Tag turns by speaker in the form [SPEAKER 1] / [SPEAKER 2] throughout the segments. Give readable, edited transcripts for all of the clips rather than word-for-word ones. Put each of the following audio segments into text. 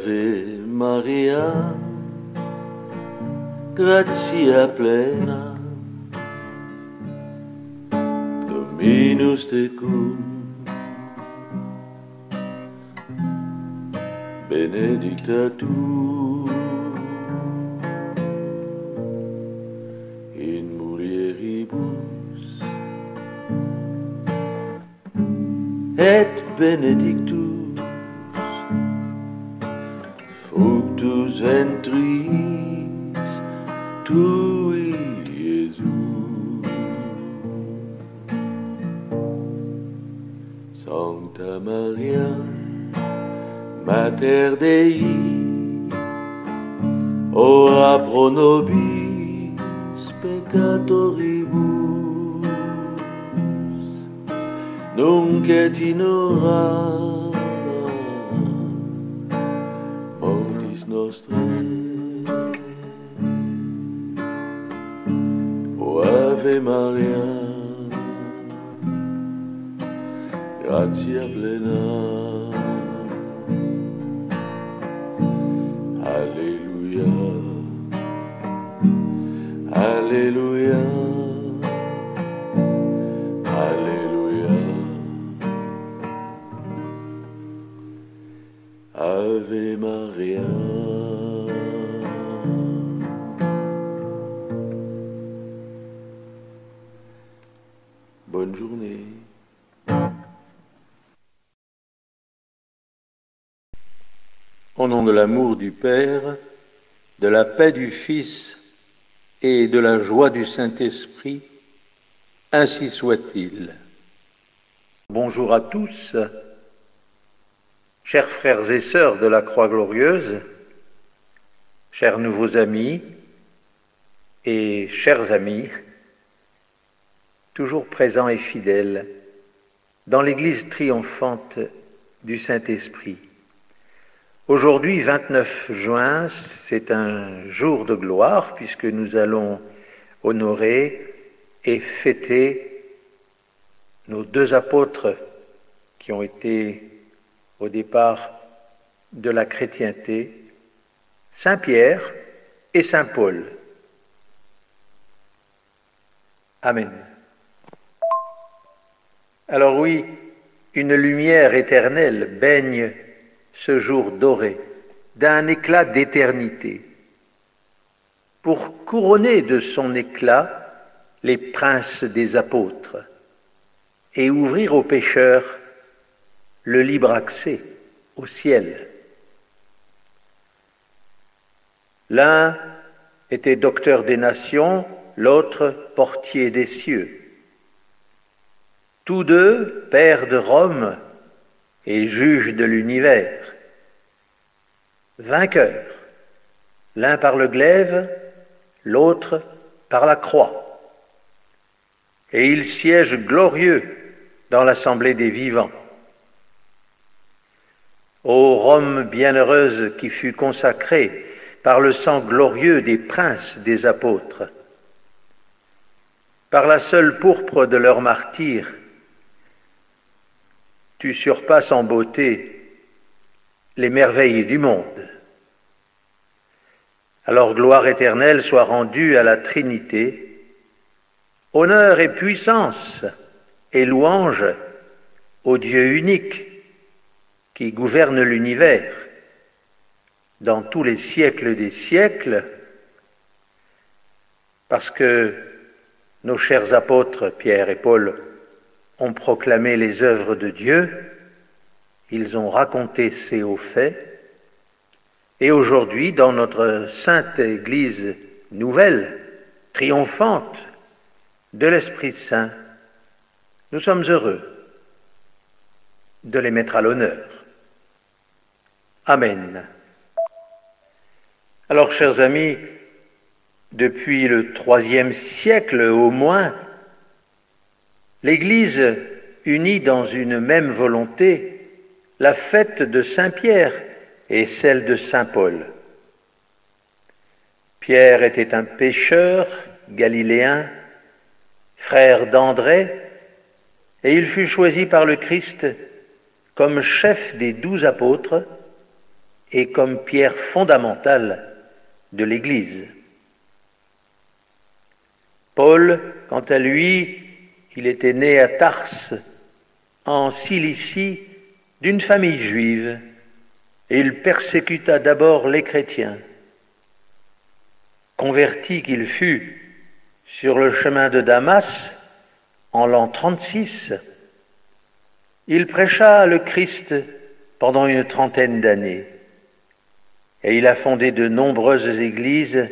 [SPEAKER 1] Ave Maria, gratia plena, Dominus tecum, benedicta tu in mulieribus, et benedictus fructus ventris tui, Iesus. Sancta Maria, Mater Dei, ora pro nobis peccatoribus, nunc et in hora mortis nostrae. O Ave Maria, gratia plena, Alléluia, Alléluia, Alléluia. Ave Maria. Bonne journée. Au nom de l'amour du Père, de la paix du Fils et de la joie du Saint-Esprit, ainsi soit-il. Bonjour à tous, chers frères et sœurs de la Croix Glorieuse, chers nouveaux amis et chers amis, toujours présents et fidèles dans l'Église triomphante du Saint-Esprit. Aujourd'hui, 29 juin, c'est un jour de gloire puisque nous allons honorer et fêter nos deux apôtres qui ont été au départ de la chrétienté, Saint Pierre et Saint Paul. Amen. Alors oui, une lumière éternelle baigne ce jour doré d'un éclat d'éternité, pour couronner de son éclat les princes des apôtres et ouvrir aux pécheurs le libre accès au ciel. L'un était docteur des nations, l'autre portier des cieux. Tous deux pairs de Rome et juges de l'univers. Vainqueurs, l'un par le glaive, l'autre par la croix. Et ils siègent glorieux dans l'assemblée des vivants. Ô Rome bienheureuse qui fut consacrée par le sang glorieux des princes des apôtres, par la seule pourpre de leur martyre, tu surpasses en beauté les merveilles du monde. Alors gloire éternelle soit rendue à la Trinité, honneur et puissance et louange au Dieu unique qui gouverne l'univers dans tous les siècles des siècles, parce que nos chers apôtres Pierre et Paul ont proclamé les œuvres de Dieu, ils ont raconté ces hauts faits, et aujourd'hui, dans notre sainte Église nouvelle, triomphante de l'Esprit Saint, nous sommes heureux de les mettre à l'honneur. Amen. Alors, chers amis, depuis le IIIe siècle au moins, l'Église unit dans une même volonté la fête de Saint Pierre et celle de Saint Paul. Pierre était un pêcheur galiléen, frère d'André, et il fut choisi par le Christ comme chef des 12 apôtres et comme pierre fondamentale de l'Église. Paul, quant à lui, il était né à Tarse, en Cilicie, d'une famille juive, et il persécuta d'abord les chrétiens. Converti qu'il fut sur le chemin de Damas, en l'an 36, il prêcha le Christ pendant une trentaine d'années, et il a fondé de nombreuses églises,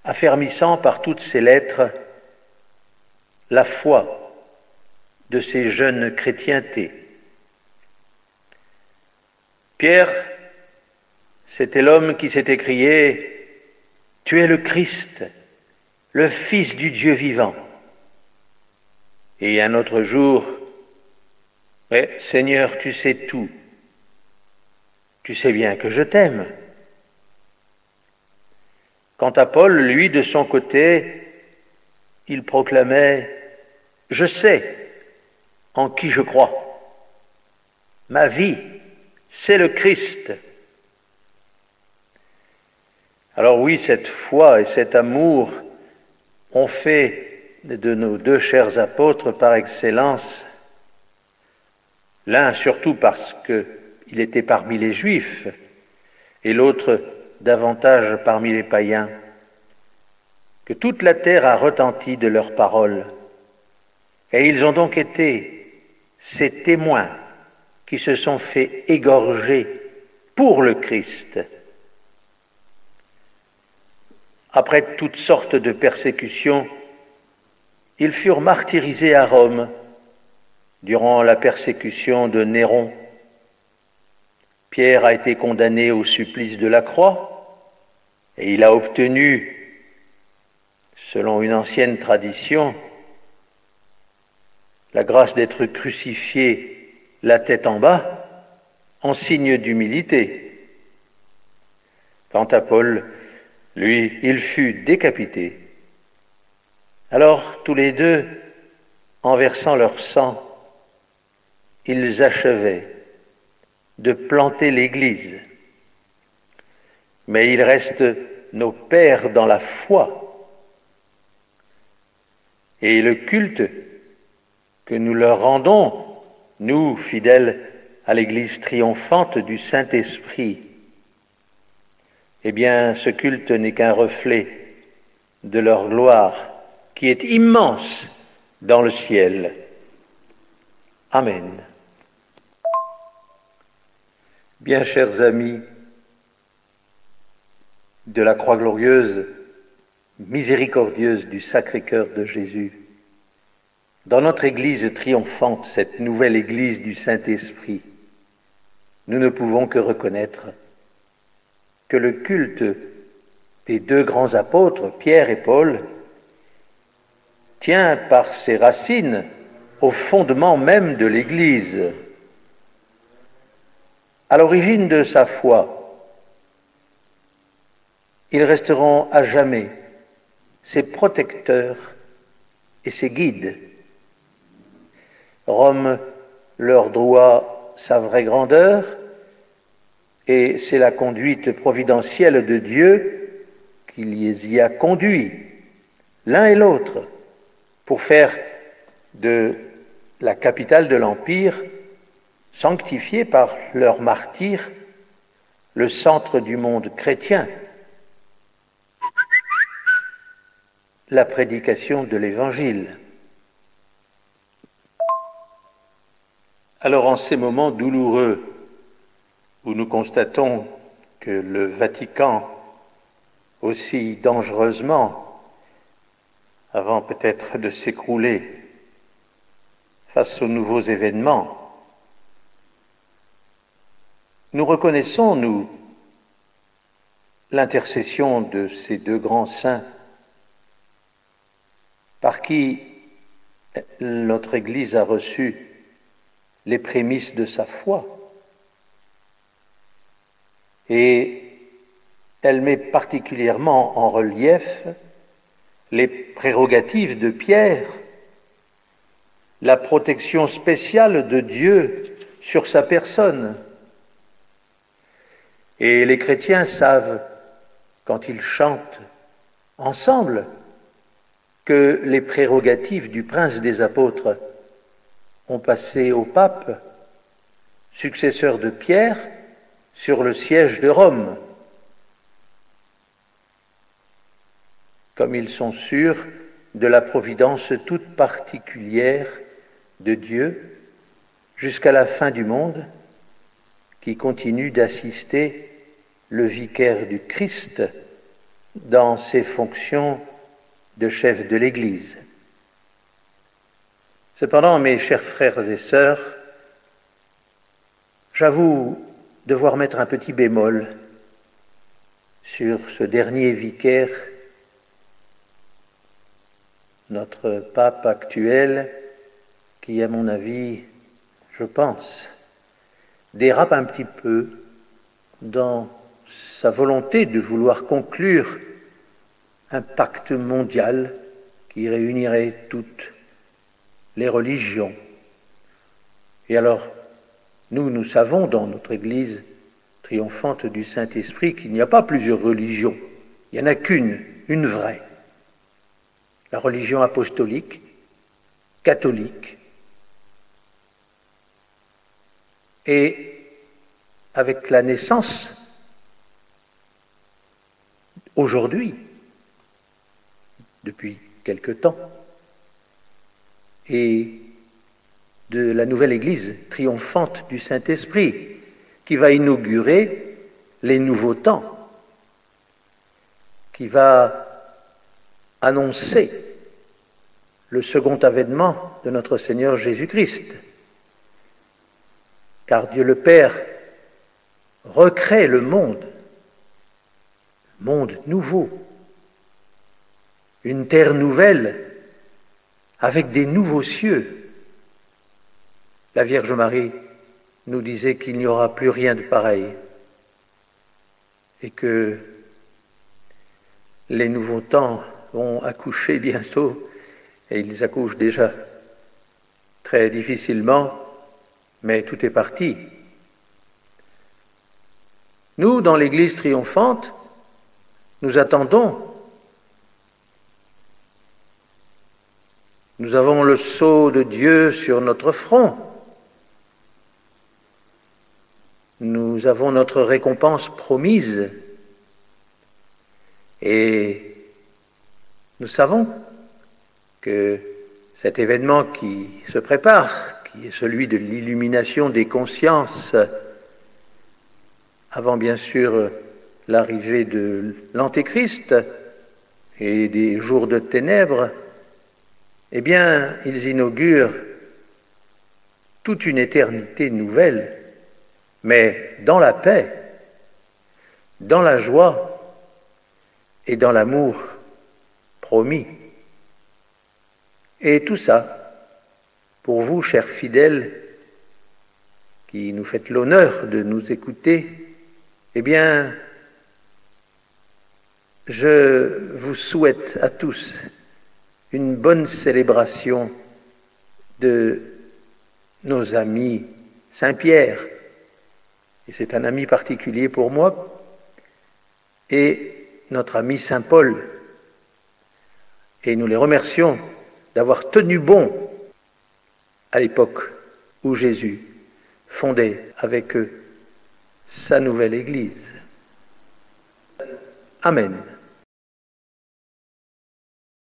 [SPEAKER 1] affermissant par toutes ses lettres la foi de ces jeunes chrétientés. Pierre, c'était l'homme qui s'est écrié « Tu es le Christ, le Fils du Dieu vivant ». Et un autre jour, « Mais Seigneur, tu sais tout, tu sais bien que je t'aime ». Quant à Paul, lui, de son côté, il proclamait « Je sais en qui je crois. Ma vie, c'est le Christ. » Alors oui, cette foi et cet amour ont fait de nos deux chers apôtres par excellence, l'un surtout parce qu'il était parmi les Juifs et l'autre davantage parmi les païens, que toute la terre a retenti de leurs paroles. Et ils ont donc été ces témoins qui se sont fait égorger pour le Christ. Après toutes sortes de persécutions, ils furent martyrisés à Rome durant la persécution de Néron. Pierre a été condamné au supplice de la croix et il a obtenu, selon une ancienne tradition, la grâce d'être crucifié la tête en bas en signe d'humilité. Quant à Paul, lui, il fut décapité. Alors, tous les deux, en versant leur sang, ils achevaient de planter l'Église. Mais ils restent nos pères dans la foi. Et le culte que nous leur rendons, nous, fidèles à l'Église triomphante du Saint-Esprit, eh bien, ce culte n'est qu'un reflet de leur gloire qui est immense dans le ciel. Amen. Bien chers amis de la croix glorieuse, miséricordieuse du Sacré-Cœur de Jésus, dans notre Église triomphante, cette nouvelle Église du Saint-Esprit, nous ne pouvons que reconnaître que le culte des deux grands apôtres, Pierre et Paul, tient par ses racines au fondement même de l'Église. À l'origine de sa foi, ils resteront à jamais ses protecteurs et ses guides. Rome leur doit sa vraie grandeur et c'est la conduite providentielle de Dieu qui les y a conduits, l'un et l'autre, pour faire de la capitale de l'Empire, sanctifiée par leur martyre, le centre du monde chrétien, la prédication de l'Évangile. Alors en ces moments douloureux où nous constatons que le Vatican oscille dangereusement avant peut-être de s'écrouler face aux nouveaux événements, nous reconnaissons, nous, l'intercession de ces deux grands saints par qui notre Église a reçu les prémices de sa foi. Et elle met particulièrement en relief les prérogatives de Pierre, la protection spéciale de Dieu sur sa personne. Et les chrétiens savent, quand ils chantent ensemble, que les prérogatives du prince des apôtres ont passé au pape, successeur de Pierre, sur le siège de Rome. Comme ils sont sûrs de la providence toute particulière de Dieu jusqu'à la fin du monde, qui continue d'assister le vicaire du Christ dans ses fonctions de chef de l'Église. Cependant, mes chers frères et sœurs, j'avoue devoir mettre un petit bémol sur ce dernier vicaire, notre pape actuel, qui, à mon avis, je pense, dérape un petit peu dans sa volonté de vouloir conclure un pacte mondial qui réunirait toutes les religions. Et alors, nous savons dans notre Église triomphante du Saint-Esprit qu'il n'y a pas plusieurs religions, il n'y en a qu'une, une vraie. La religion apostolique, catholique, et avec la naissance, aujourd'hui, depuis quelque temps, et de la nouvelle Église triomphante du Saint-Esprit, qui va inaugurer les nouveaux temps, qui va annoncer le second avènement de notre Seigneur Jésus-Christ. Car Dieu le Père recrée le monde nouveau, une terre nouvelle avec des nouveaux cieux. La Vierge Marie nous disait qu'il n'y aura plus rien de pareil et que les nouveaux temps vont accoucher bientôt, et ils accouchent déjà très difficilement, mais tout est parti. Nous, dans l'Église triomphante, nous attendons. Nous avons le sceau de Dieu sur notre front. Nous avons notre récompense promise. Et nous savons que cet événement qui se prépare, qui est celui de l'illumination des consciences, avant bien sûr l'arrivée de l'Antéchrist et des jours de ténèbres, eh bien, ils inaugurent toute une éternité nouvelle, mais dans la paix, dans la joie et dans l'amour promis. Et tout ça, pour vous, chers fidèles, qui nous faites l'honneur de nous écouter, eh bien, je vous souhaite à tous une bonne célébration de nos amis Saint-Pierre, et c'est un ami particulier pour moi, et notre ami Saint-Paul, et nous les remercions d'avoir tenu bon à l'époque où Jésus fondait avec eux sa nouvelle Église. Amen.